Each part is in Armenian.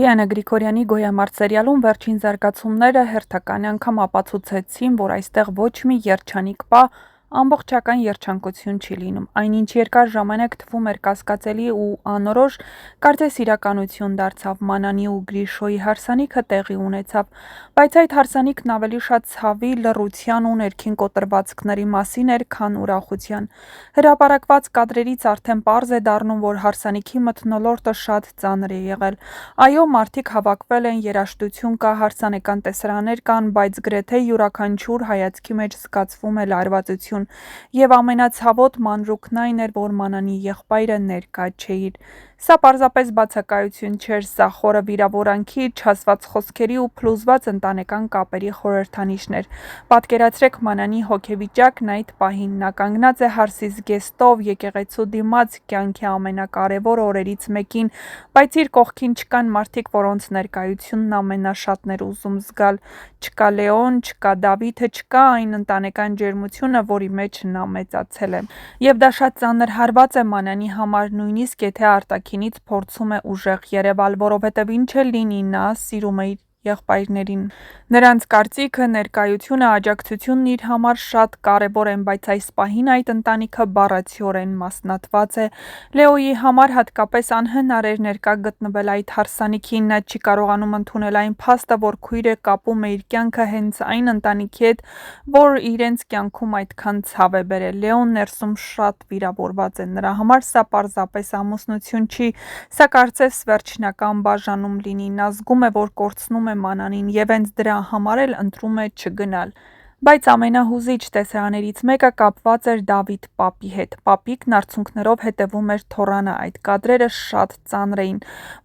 Դիանա Գրիգորյանի «Գոյամարտ» սերիալում վերջին զարգացումները հերթական անգամ ապացուցեցին, որ այստեղ ոչ մի երջանիկ պահ ամբողջական երջանկություն չի լինում։ Այնինչ երկար ժամանակ թվում էր կասկածելի ու անորոշ, կարծես իրականություն դարձավ, Մանանի ու Գրիշոյի հարսանիքը տեղի ունեցավ, բայց այդ հարսանիքն ավելի շատ ցավի, լռության ու ներքին կոտրվածքների մասին էր, քան ուրախության։ Հրապարակված կադրերից արդեն պարզ է դառնում, որ հարսանիքի մթնոլորտը շատ ծանր է եղել։ Այո, մարդիկ հավաքվել են, երաժշտություն կա, հարսանեկան տեսարաններ կան, բայց գրեթե յուրաքանչյուր հայացքի մեջ զգացվում է լարվածություն, եւ ամենացավոտ մանրուքն այն էր, որ Մանանի եղբայրը ներկա չէր։ Սա պարզապես բացակայություն չէր, սա խորը վիրավորանքի, չասված խոսքերի ու փլուզված ընտանեկան կապերի խորհրդանիշն էր։ Պատկերացրեք Մանանի հոգեվիճակն այդ պահին, նա կանգնած է հարսի զգեստով, եկեղեցու դիմաց, կյանքի ամենակարևոր օրերից մեկին, բայց իր կողքին չկան մարդիկ, որոնց ներկայությունն ամենաշատն էր ուզում զգալ։ Չկա Լեոն, չկա Դավիթը, չկա այն ընտանեկան ջերմությունը, որի մեջ նա մեծացել է։ Եվ դա շատ ծանր հարված է Մանանի համար, նույնիսկ եթե արտաքինից փորձում է ուժեղ երևալ, որովհետև ինչ էլ լինի, նա սիրում է իր եղբայրներին։ Նրանց կարծիքը, ներկայությունը, աջակցությունն իր համար շատ կարևոր են, բայց այս պահին այդ ընտանիքը բառացիորեն մասնատված է։ Լեոյի համար հատկապես անհնար էր ներկա գտնվել այդ հարսանիքին, նա չի կարողանում ընդունել այն փաստը, որ քույրը կապում է իր կյանքը հենց այն ընտանիքի հետ, որ իրենց կյանքում այդքան ցավ է բերել։ Լեոն ներսում շատ վիրավորված է, նրա համար սա պարզապես ամուսնություն չի, սա կարծես վերջնական բաժանում լինի, նա զգում է, որ կորցնում է Մանանին եւ հենց դրա համար էլ ընտրում է չգնալ։ Բայց ամենահուզիչ տեսարաններից մեկը կապված էր Դավիթ պապի հետ։ Պապիկն արցունքներով հետևում էր թոռանը, այդ կադրերը շատ ծանր էին,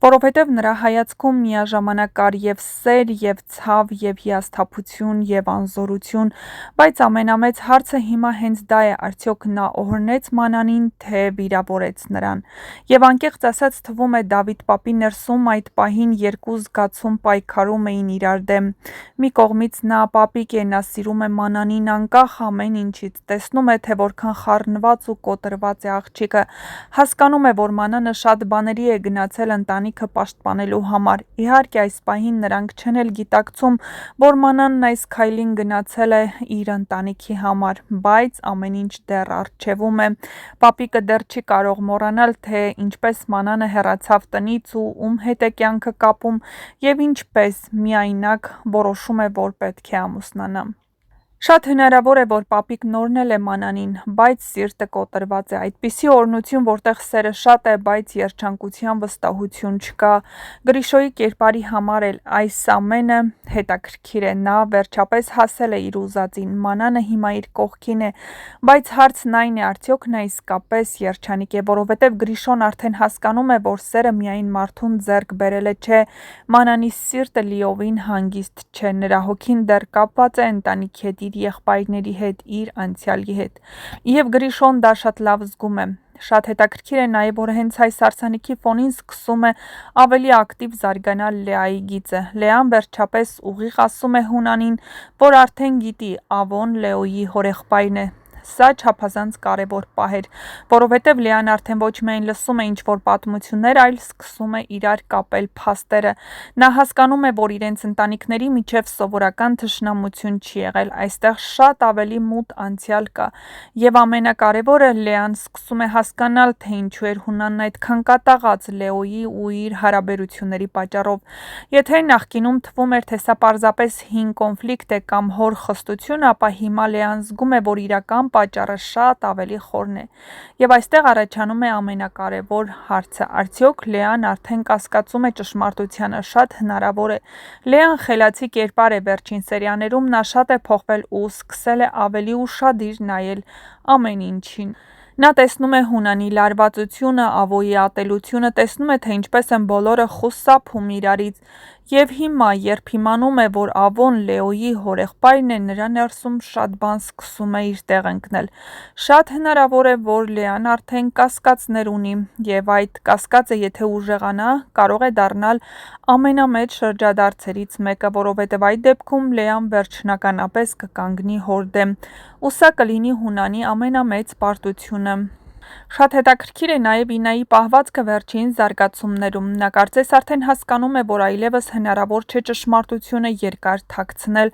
որովհետև նրա հայացքում միաժամանակ կար եւ սեր, եւ ցավ, եւ հիասթափություն, եւ անզորություն, բայց ամենամեծ հարցը հիմա հենց դա է, արդյոք նա օրհնեց Մանանին, թե վիրավորեց նրան։ Եվ անկեղծ ասած թվում է Դավիթ պապի ներսում այդ պահին երկու զգացում պայքարում էին իրար դեմ։ Մի կողմից նա պապիկ է, նա սիրում է Մանանին անկախ ամեն ինչից, տեսնում է, թե որքան խառնված ու կոտրված է աղջիկը, հասկանում է, որ Մանանը շատ բաների է գնացել ընտանիքը պաշտպանելու համար։ Իհարկե այս պահին նրանք չեն էլ գիտակցում, որ Մանանն այս քայլին գնացել է իր ընտանիքի համար, բայց ամեն ինչ դեռ առջևում է։ Պապիկը դեռ չի կարող մոռանալ, թե ինչպես Մանանը հեռացավ տնից ու ում հետ է կյանքը կապում եւ ինչպես միայնակ որոշում է, որ պետք է ամուսնանա։ Շատ հնարավոր է, որ պապիկն օրհնել է Մանանին, բայց սիրտը կոտրված է։ Այդպիսի օրհնություն, որտեղ սերը շատ է, բայց երջանկության վստահություն չկա։ Գրիշոյի կերպարի համար էլ այս ամենը հետաքրքիր է, նա վերջապես հասել է իր ուզածին, Մանանը հիմա իր կողքին է, բայց հարցն այն է, արդյոք նա իսկապես երջանիկ է, որովհետև Գրիշոն արդեն հասկանում է, որ սերը միայն մարդուն ձեռք բերել է, չէ, Մանանի սիրտը լիովին հանգիստ չէ, նրա հոգին դեռ կապված է ընտանիքի հետ, իր եղբայրների հետ, իր անցյալի հետ։ Եվ Գրիշոն դա շատ լավ զգում է։ Շատ հետաքրքիր է նաև, որ հենց այս հարսանիքի ֆոնին սկսում է ավելի ակտիվ զարգանալ Լեայի գիծը։ Լեան վերջապես ուղիղ ասում է Հունանին, որ արդեն գիտի Ավոն Լեոյի հորեղբայրն է։ Սա չափազանց կարևոր պահ էր, որովհետև Լեան արդեն ոչ միայն լսում է ինչ-որ պատմություններ, այլ սկսում է իրար կապել փաստերը։ Նա հասկանում է, որ իրենց ընտանիքների միջև սովորական թշնամություն չի եղել, այստեղ շատ ավելի մութ անցյալ կա։ Եվ ամենակարևորը, Լեան սկսում է հասկանալ, թե ինչու էր Հունանն այդքան կատաղած Լեոյի ու իր հարաբերությունների պատճառով։ Եթե նախկինում թվում էր, թե սա պարզապես հին կոնֆլիկտ է կամ հոր խստություն, ապա հիմա Լեան զգում է, որ իրական պատճառը շատ ավելի խորն է։ Եվ այստեղ առաջանում է ամենակարևոր հարցը. արդյոք Լեան արդեն կասկածում է ճշմարտությանը, շատ հնարավոր է։ Լեան խելացի կերպար է, վերջին սերիաներում նա շատ է փոխվել ու սկսել է ավելի ուշադիր նայել ամեն ինչին։ Նա տեսնում է Հունանի լարվածությունը, Ավոյի ատելությունը, տեսնում է, թե ինչպես են բոլորը խուսափում իրարից, եւ հիմա, երբ իմանում է, որ Ավոն Լեոյի հորեղբայրն է, նրա ներսում շատ բան սկսում է իր տեղ ընկնել։ Շատ հնարավոր է, որ Լեան արդեն կասկածներ ունի, եւ այդ կասկածը, եթե ուժեղանա, կարող է դառնալ ամենամեծ շրջադարձերից մեկը, որովհետև այդ դեպքում Լեան վերջնականապես կկանգնի հոր դեմ, ու սա կլինի Հունանի ամենամեծ պարտությունը։ Շատ հետաքրքիր է նաև Ինայի պահվածքը վերջին զարգացումներում: Նա կարծես արդեն հասկանում է, որ այլևս հնարավոր չէ ճշմարտությունը երկար թաքցնել,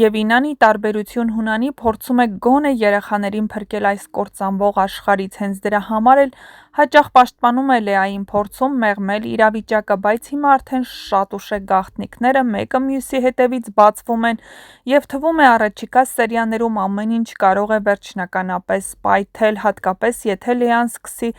և Ինան, ի տարբերություն Հունանի, փորձում է գոնե երեխաներին փրկել այս կործանվող աշխարհից: Հենց դրա համար էլ հաճախ պաշտպանում է Լեային, փորձում մեղմել իրավիճակը, բայց հիմա արդեն շատ ուշ է: Գաղտնիքները մեկը մյուսի հետևից բացվում են, և թվում է առաջիկա սերիաներում ամեն ինչ կարող է վերջնականապես պայթել, հատկապես եթե Լեան սկսի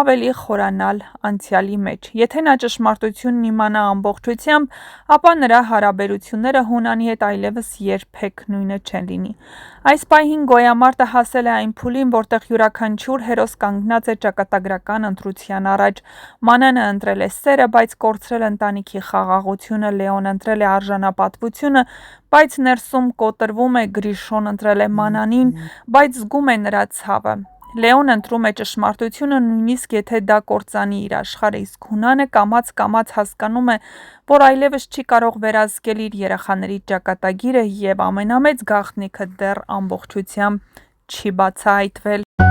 ավելի խորանալ անցյալի մեջ: Եթե նա ճշմարտությունն իմանա ամբողջությամբ, ապա նրա հարաբերությունները Հունանի հետ այլևս երբեք նույնը չեն լինի: Այս պահին գոյամարտը հասել է այն փուլին, որտեղ յուրաքանչյուր հերոս կանգնած է ճակատագրական ընտրության առաջ: Մանենը ընտրել է սերը, բայց կորցրել ընտանիքի խաղաղությունը, Լեոն ընտրել է արժանապատվությունը, բայց ներսում կոտրվում է, Գրիշոն ընտրել է Մանանին, բայց զգում է նրա ցավը: Լեոն ընտրում է ճշմարտությունը, նույնիսկ եթե դա կործանի իր աշխարհը, իսկ Հունանը կամաց-կամաց հասկանում է, որ այլևս չի կարող վերահսկել իր երեխաների ճակատագիրը, և ամենամեծ գաղտնիքը դեռ ամբողջությամբ չի բացահայտվել: